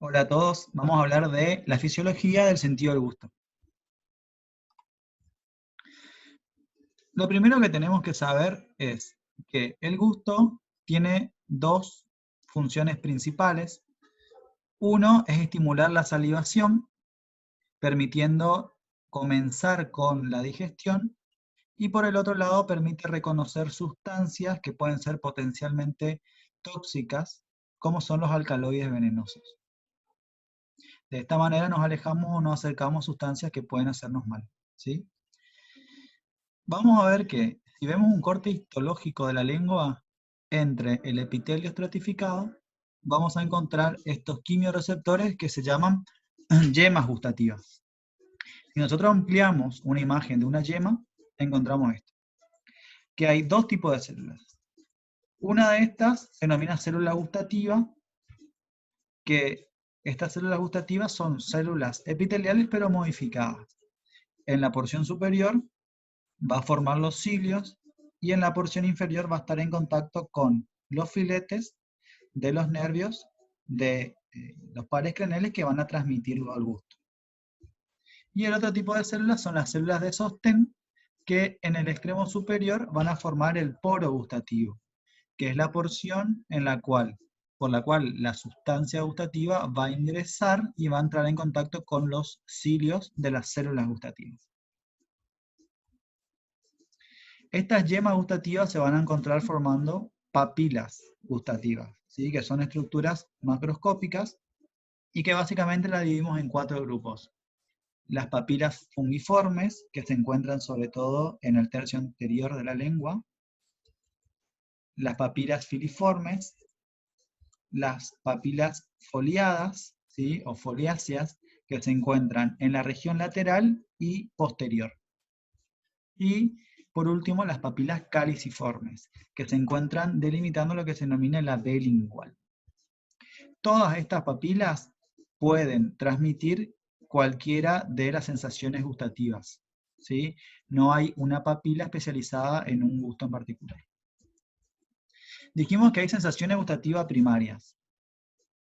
Hola a todos, vamos a hablar de la fisiología del sentido del gusto. Lo primero que tenemos que saber es que el gusto tiene dos funciones principales. Uno es estimular la salivación, permitiendo comenzar con la digestión, y por el otro lado permite reconocer sustancias que pueden ser potencialmente tóxicas, como son los alcaloides venenosos. De esta manera nos alejamos o nos acercamos a sustancias que pueden hacernos mal, ¿sí? Vamos a ver que si vemos un corte histológico de la lengua entre el epitelio estratificado, vamos a encontrar estos quimiorreceptores que se llaman yemas gustativas. Si nosotros ampliamos una imagen de una yema, encontramos esto, que hay dos tipos de células. Una de estas se denomina célula gustativa, que estas células gustativas son células epiteliales pero modificadas. En la porción superior va a formar los cilios y en la porción inferior va a estar en contacto con los filetes de los nervios de los pares craneales que van a transmitirlo al gusto. Y el otro tipo de células son las células de sostén, que en el extremo superior van a formar el poro gustativo, que es la porción por la cual la sustancia gustativa va a ingresar y va a entrar en contacto con los cilios de las células gustativas. Estas yemas gustativas se van a encontrar formando papilas gustativas, ¿sí? Que son estructuras macroscópicas y que básicamente las dividimos en cuatro grupos. Las papilas fungiformes, que se encuentran sobre todo en el tercio anterior de la lengua. Las papilas filiformes, las papilas foliadas, ¿sí? O foliáceas, que se encuentran en la región lateral y posterior. Y por último, las papilas caliciformes, que se encuentran delimitando lo que se denomina la B lingual. Todas estas papilas pueden transmitir cualquiera de las sensaciones gustativas, ¿sí? No hay una papila especializada en un gusto en particular. Dijimos que hay sensaciones gustativas primarias,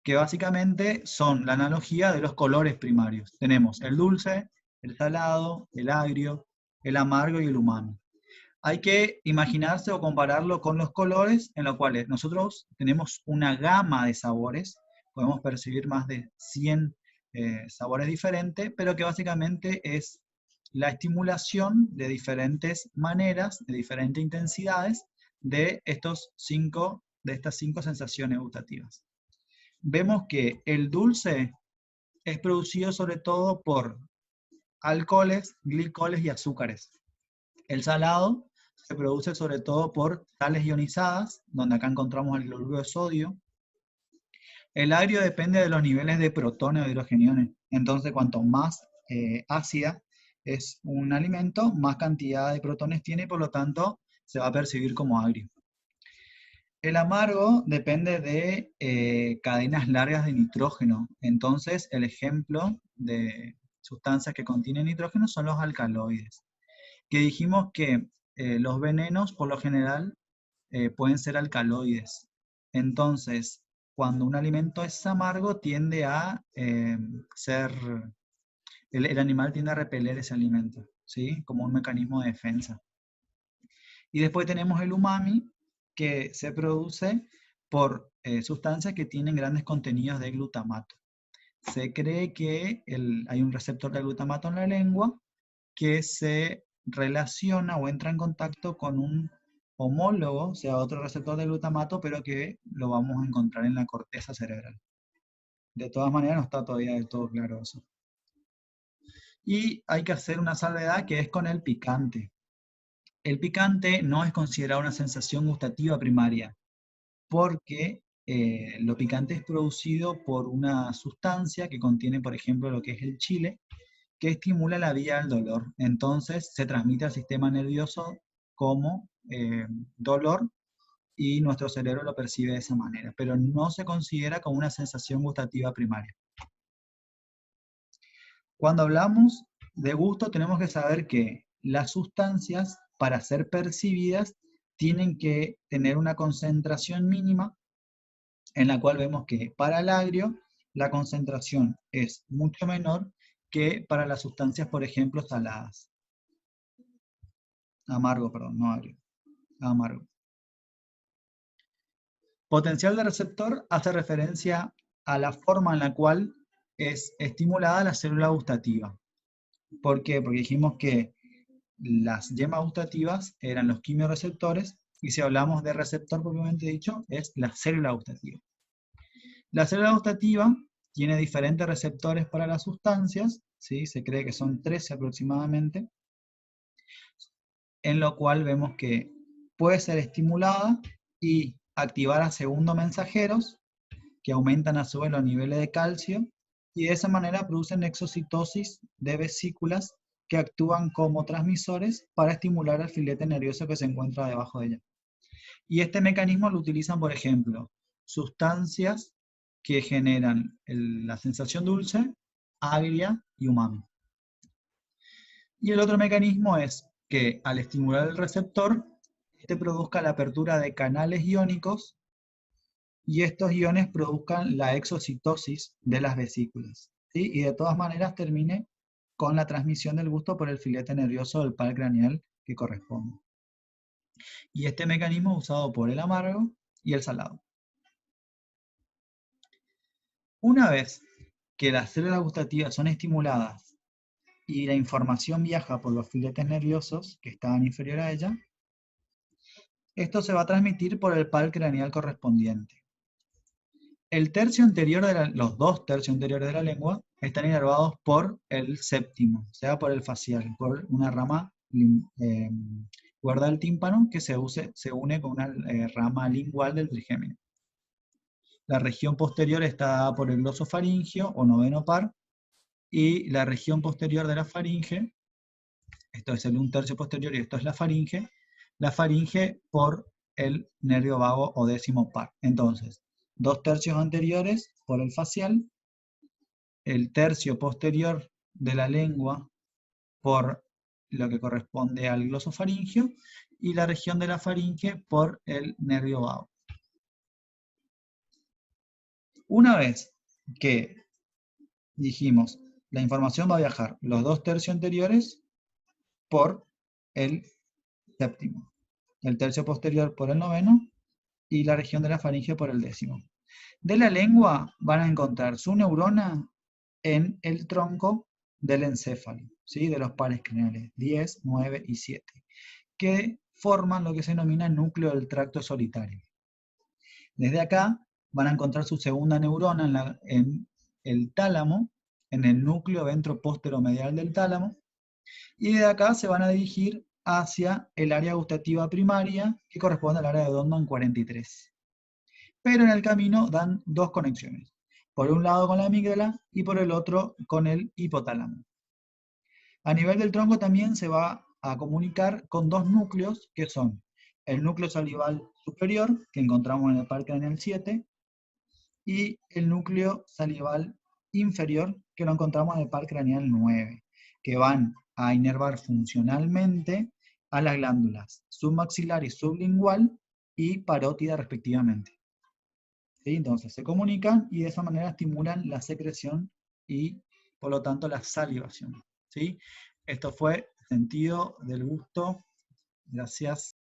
que básicamente son la analogía de los colores primarios. Tenemos el dulce, el salado, el agrio, el amargo y el umami. Hay que imaginarse o compararlo con los colores, en los cuales nosotros tenemos una gama de sabores, podemos percibir más de 100 sabores diferentes, pero que básicamente es la estimulación de diferentes maneras, de diferentes intensidades de estas cinco sensaciones gustativas. Vemos que el dulce es producido sobre todo por alcoholes, glicoles y azúcares. El salado se produce sobre todo por sales ionizadas, donde acá encontramos el cloruro de sodio. El agrio depende de los niveles de protones o hidrogeniones. Entonces, cuanto más ácida es un alimento, más cantidad de protones tiene y por lo tanto se va a percibir como agrio. El amargo depende de cadenas largas de nitrógeno. Entonces, el ejemplo de sustancias que contienen nitrógeno son los alcaloides. Que dijimos que los venenos, por lo general, pueden ser alcaloides. Entonces, cuando un alimento es amargo, tiende a el animal tiende a repeler ese alimento, ¿sí? Como un mecanismo de defensa. Y después tenemos el umami, que se produce por sustancias que tienen grandes contenidos de glutamato. Se cree que hay un receptor de glutamato en la lengua que se relaciona o entra en contacto con un homólogo, o sea, otro receptor de glutamato, pero que lo vamos a encontrar en la corteza cerebral. De todas maneras, no está todavía del todo claro eso. Y hay que hacer una salvedad que es con el picante. El picante no es considerado una sensación gustativa primaria, porque lo picante es producido por una sustancia que contiene, por ejemplo, lo que es el chile, que estimula la vía del dolor. Entonces se transmite al sistema nervioso como dolor y nuestro cerebro lo percibe de esa manera, pero no se considera como una sensación gustativa primaria. Cuando hablamos de gusto tenemos que saber que las sustancias, para ser percibidas, tienen que tener una concentración mínima, en la cual vemos que para el agrio la concentración es mucho menor que para las sustancias, por ejemplo, saladas. Amargo, perdón, no agrio. Amargo. Potencial de receptor hace referencia a la forma en la cual es estimulada la célula gustativa. ¿Por qué? Porque dijimos que las yemas gustativas eran los quimiorreceptores, y si hablamos de receptor propiamente dicho, es la célula gustativa. La célula gustativa tiene diferentes receptores para las sustancias, ¿sí? Se cree que son 13 aproximadamente, en lo cual vemos que puede ser estimulada y activar a segundos mensajeros, que aumentan a su vez los niveles de calcio, y de esa manera producen exocitosis de vesículas que actúan como transmisores para estimular al filete nervioso que se encuentra debajo de ella. Y este mecanismo lo utilizan, por ejemplo, sustancias que generan la sensación dulce, agria y umami. Y el otro mecanismo es que al estimular el receptor, este produzca la apertura de canales iónicos y estos iones produzcan la exocitosis de las vesículas, ¿sí? Y de todas maneras termine con la transmisión del gusto por el filete nervioso del par craneal que corresponde. Y este mecanismo es usado por el amargo y el salado. Una vez que las células gustativas son estimuladas y la información viaja por los filetes nerviosos que estaban inferior a ella, esto se va a transmitir por el par craneal correspondiente. El tercio anterior los dos tercios anteriores de la lengua están inervados por el séptimo, o sea, por el facial, por una rama cuerda del tímpano que se une con una rama lingual del trigémino. La región posterior está dada por el glosofaringio o noveno par, y la región posterior de la faringe, esto es el 1/3 posterior y esto es la faringe por el nervio vago o décimo par. Entonces, 2/3 anteriores por el facial, el tercio posterior de la lengua por lo que corresponde al glosofaringio, y la región de la faringe por el nervio vago. Una vez que dijimos, la información va a viajar los 2/3 anteriores por el séptimo, el tercio posterior por el noveno y la región de la faringe por el décimo. De la lengua van a encontrar su neurona en el tronco del encéfalo, ¿sí? De los pares craneales 10, 9 y 7, que forman lo que se denomina núcleo del tracto solitario. Desde acá van a encontrar su segunda neurona en el tálamo, en el núcleo ventroposteromedial del tálamo, y de acá se van a dirigir hacia el área gustativa primaria, que corresponde al área de Dondon 43. Pero en el camino dan dos conexiones, por un lado con la amígdala y por el otro con el hipotálamo. A nivel del tronco también se va a comunicar con dos núcleos, que son el núcleo salival superior, que encontramos en el par craneal 7, y el núcleo salival inferior, que lo encontramos en el par craneal 9, que van a inervar funcionalmente a las glándulas submaxilar y sublingual y parótida respectivamente. ¿Sí? Entonces se comunican y de esa manera estimulan la secreción y por lo tanto la salivación. ¿Sí? Esto fue sentido del gusto. Gracias.